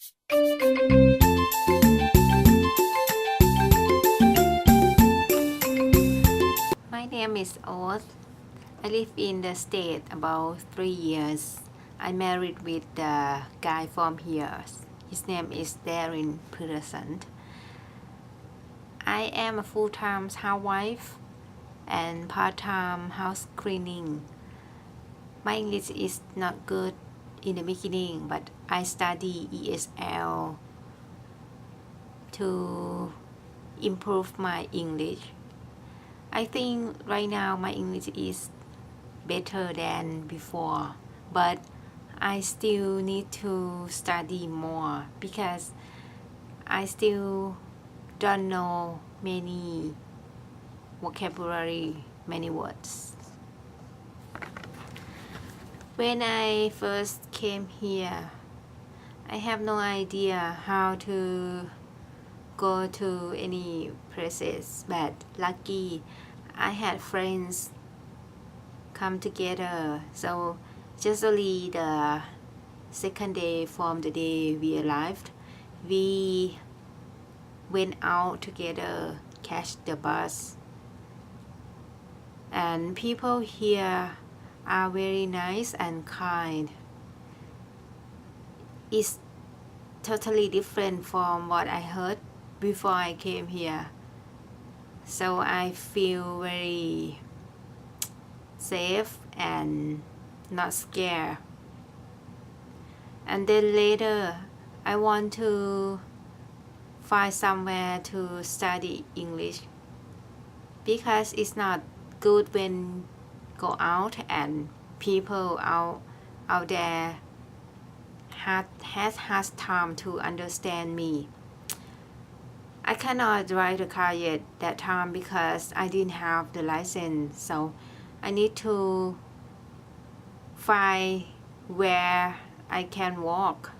My name is Oath. I live in the state about 3 years. I married with a guy from here. His name is Darren Peterson. I am a full-time housewife and part-time house cleaning. My English is not good in the beginning, but I study ESL to improve my English. I think right now my English is better than before, but I still need to study more because I still don't know many vocabulary, many words. When I first came here, I have no idea how to go to any places, but lucky I had friends come together. So usually the second day from the day we arrived, we went out together, catch the bus. And people here are very nice and kind. It's totally different from what I heard before I came here. So I feel very safe and not scared. And then later, I want to find somewhere to study English because it's not good when go out and people out there has time to understand me. I cannot drive the car yet that time because I didn't have the license, so I need to find where I can walk.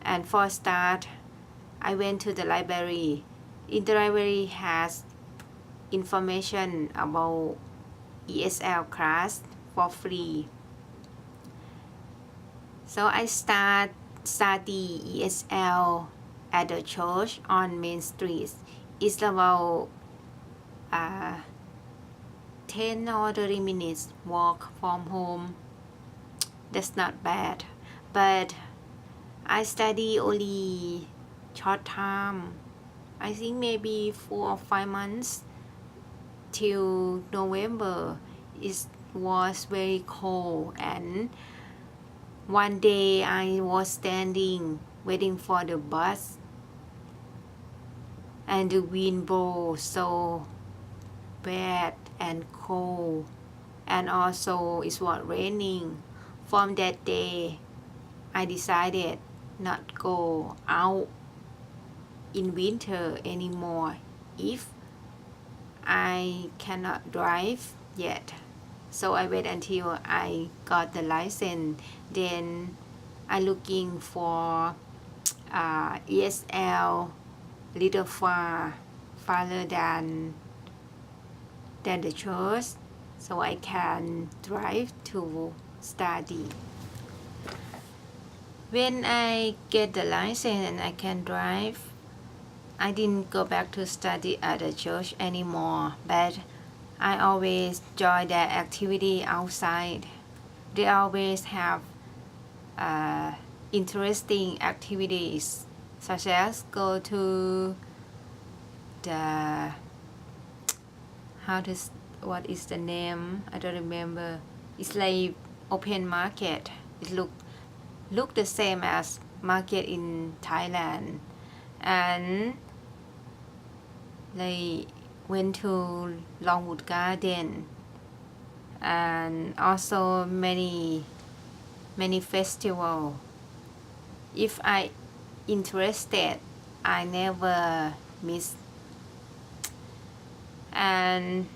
And for start, I went to the library. In the library has information about ESL class for free. So I study ESL at the church on Main Street. It's about 10 or 30 minutes walk from home. That's not bad, but I study only short time. I think maybe 4 or 5 months till November. It was very cold, and one day I was standing waiting for the bus and the wind blew so bad and cold, and also it was raining. From that day, I decided not go out in winter anymore if I cannot drive yet. So I wait until I got the license. Then I looking for ESL little farther than the church, so I can drive to study. When I get the license and I can drive, I didn't go back to study at the church anymore, but I always join their activity outside. They always have interesting activities, such as go to the what is the name? I don't remember. It's like open market. It look the same as market in Thailand, and they went to Longwood Garden, and also many festival. If I interested, I never miss. And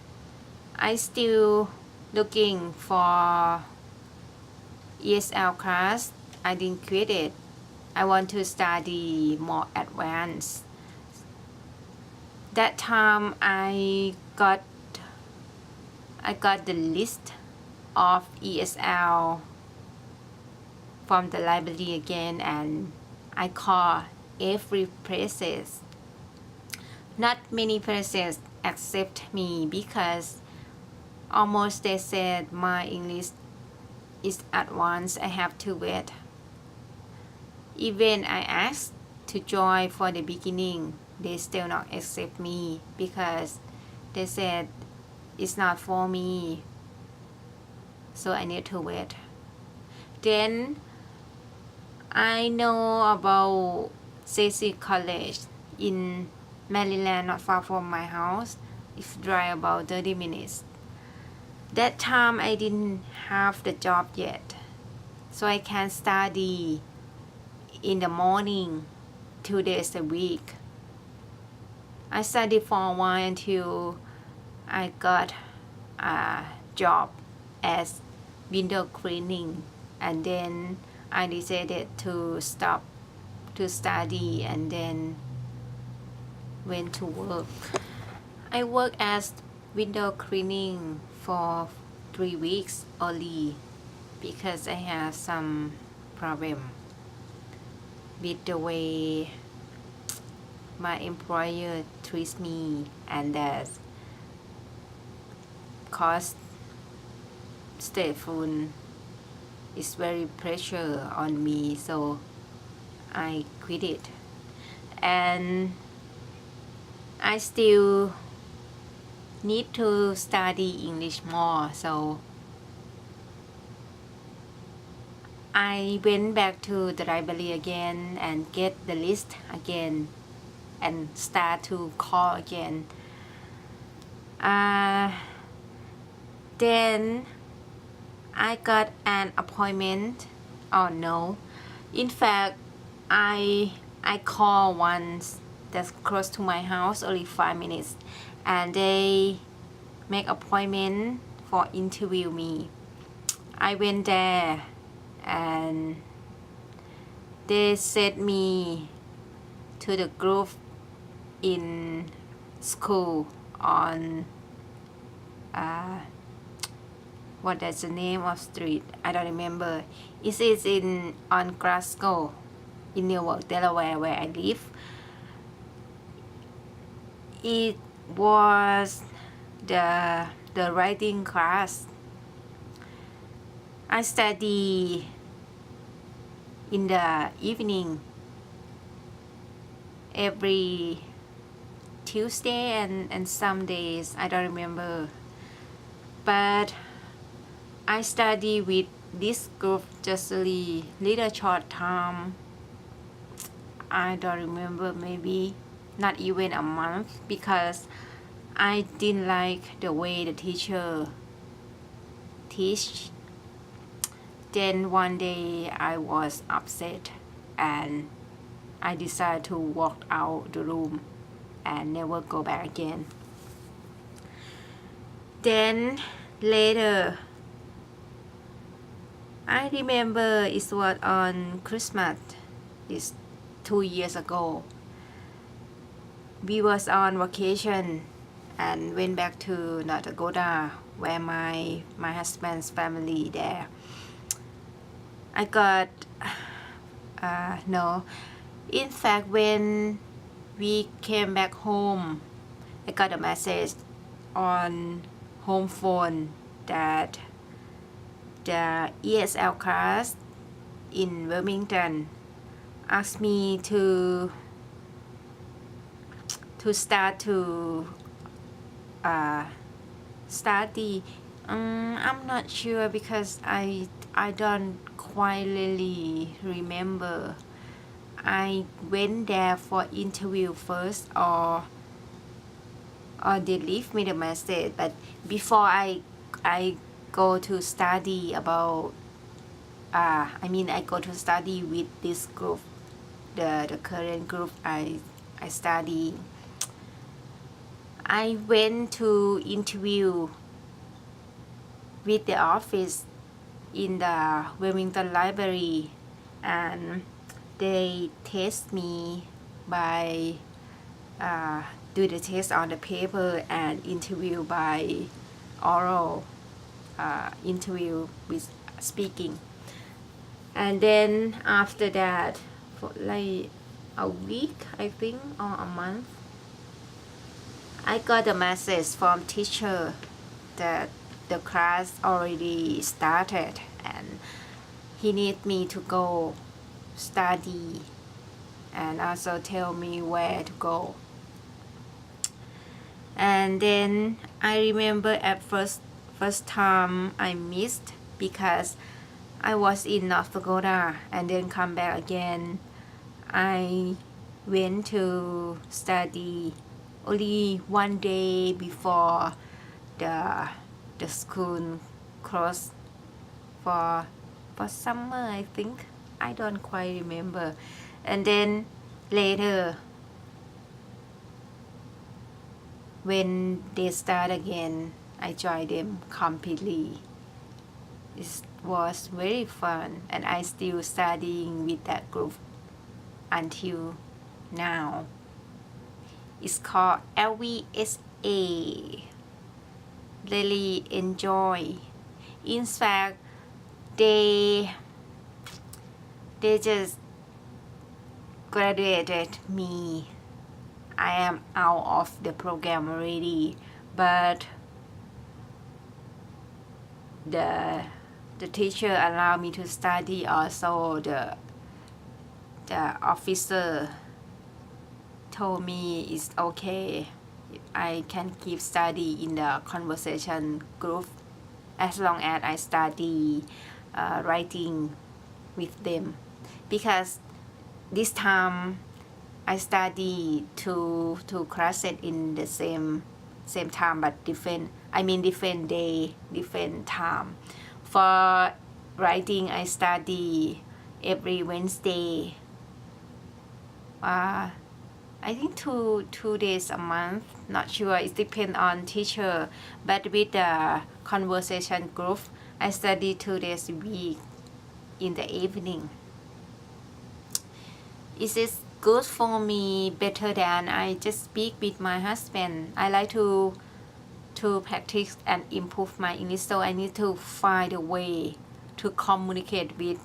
I still looking for ESL class. I didn't quit it. I want to study more advanced. That time I got the list of ESL from the library again, and I call every places. Not many places accept me because almost they said my English is advanced. I have to wait. Even I asked to join for the beginning, they still not accept me because they said it's not for me, so I need to wait. Then I know about Cecil College in Maryland, not far from my house. It's drive about 30 minutes. That time I didn't have the job yet, so I can study in the morning 2 days a week. I studied for a while until I got a job as window cleaning, and then I decided to stop to study and then went to work. I worked as window cleaning for 3 weeks only because I have some problem with the way my employer treats me, and that cause stay phone is very pressure on me, so I quit it. And I still need to study English more, so I went back to the library again and get the list again and start to call again. Then I got an appointment. Oh no, in fact I call once that's close to my house, only 5 minutes, and they make appointment for interview me. I went there and they sent me to the group in school on what is the name of street? I don't remember. It is in on Glasgow in Newark, Delaware, where I live. It was the writing class. I study in the evening every Tuesday and some days I don't remember, but I study with this group just a little short time. I don't remember, maybe not even a month, because I didn't like the way the teacher teach. Then one day I was upset and I decided to walk out the room and never go back again. Then later I remember it was on Christmas. It's 2 years ago. We was on vacation and went back to North Dakota, where my husband's family there. I got no. In fact, when we came back home, I got a message on home phone that the ESL class in Wilmington asked me to start to study. I'm not sure because I don't quite really remember. I went there for interview first, or they leave me the message. But before I go to study about I go to study with this group, the current group I study. I went to interview with the office in the Wilmington Library, and they test me by do the test on the paper and interview by oral interview with speaking. And then after that, for like a week, I think, or a month. I got a message from teacher that the class already started and he need me to go study and also tell me where to go. And then I remember at first time I missed because I was in North Dakota and then come back again. I went to study only one day before the school closed for summer, I think. I don't quite remember. And then later when they start again, I joined them completely. It was very fun and I still studying with that group until now. It's called LVSA. Really enjoy. In fact, they just graduated me. I am out of the program already, but the teacher allowed me to study also. The officer told me it's okay, I can keep study in the conversation group as long as I study writing with them, because this time I study two classes in the same time but different day, different time. For writing I study every Wednesday, I think two days a month, not sure, it depends on teacher, but with the conversation group I study 2 days a week in the evening. It is good for me, better than I just speak with my husband. I like to practice and improve my English, so I need to find a way to communicate with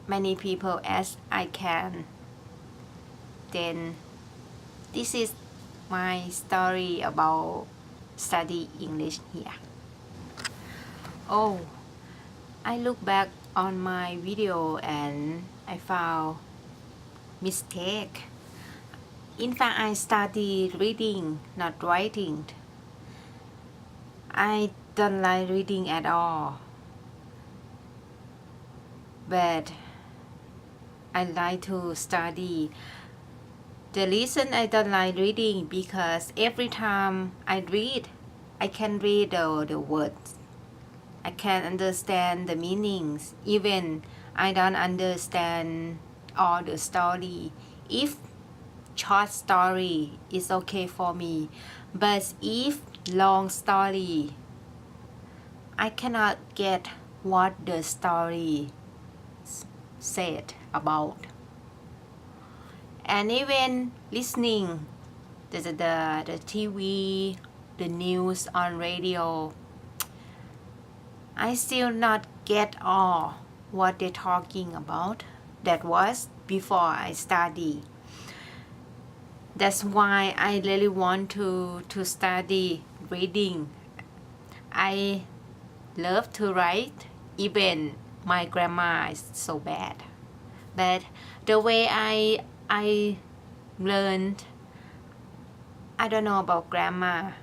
many people as I can. Then this is my story about study English here. Oh, I look back on my video and I found mistake. In fact, I studied reading, not writing. I don't like reading at all, but I like to study. The reason I don't like reading because every time I read, I can read the words. I can understand the meanings. Even I don't understand all the story. If short story is okay for me, but if long story, I cannot get what the story said about. And even listening the TV, the news on radio, I still not get all what they're talking about. That was before I study. That's why I really want to study reading. I love to write, even my grammar is so bad. But the way I learned, I don't know about grammar.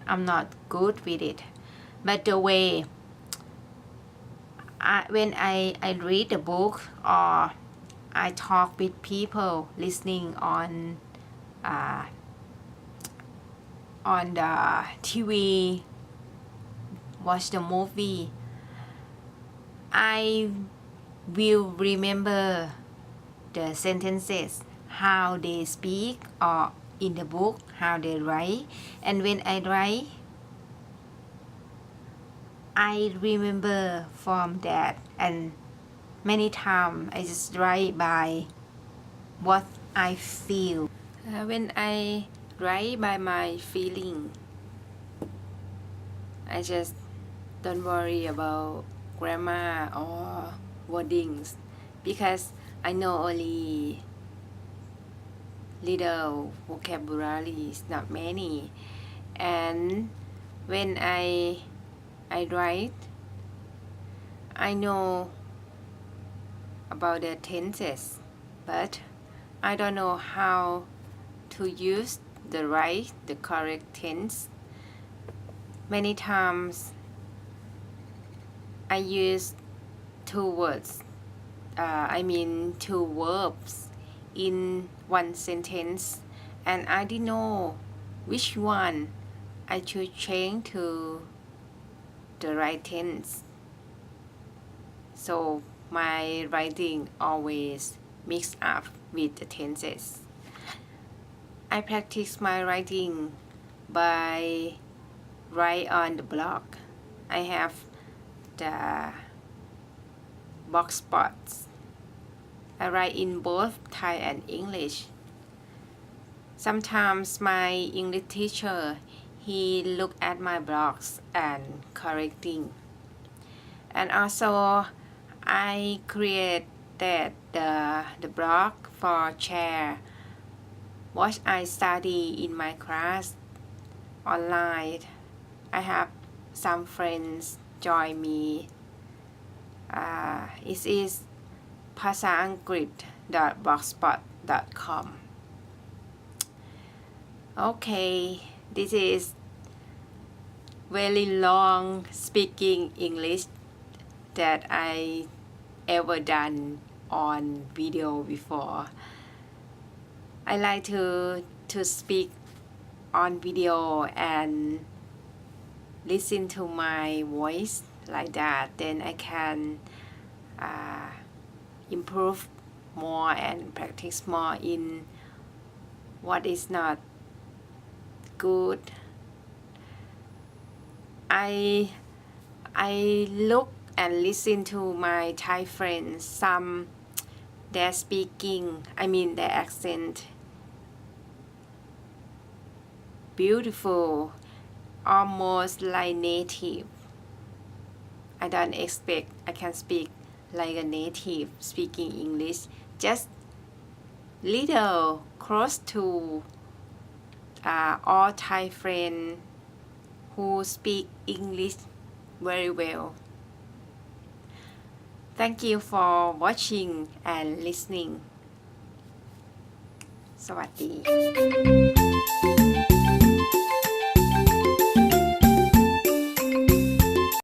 I'm not good with it. But the way when I read a book or I talk with people listening on the TV, watch the movie, I will remember the sentences, how they speak, or in the book, how they write. And when I write, I remember from that, and many times I just write by what I feel. When I write by my feeling, I just don't worry about grammar or wordings, because I know only little vocabularies, not many. And when I write, I know about the tenses, but I don't know how to use the correct tense. Many times I use two words, two verbs in one sentence, and I didn't know which one I should change to the right tense. So my writing always mixed up with the tenses. I practice my writing by write on the blog. I have the box spots. I write in both Thai and English. Sometimes my English teacher, he look at my blogs and correcting. And also I created the blog for share what I study in my class online. I have some friends join me. It is ภาษาอังกฤษ .blogspot.com. Okay, this is very long speaking English that I ever done on video before. I like to speak on video and listen to my voice like that. Then I can improve more and practice more in what is not good. I look and listen to my Thai friends. Some their speaking, their accent beautiful, almost like native. I don't expect I can speak like a native speaking English, just little close to all Thai friends who speak English very well. Thank you for watching and listening. สวัสดี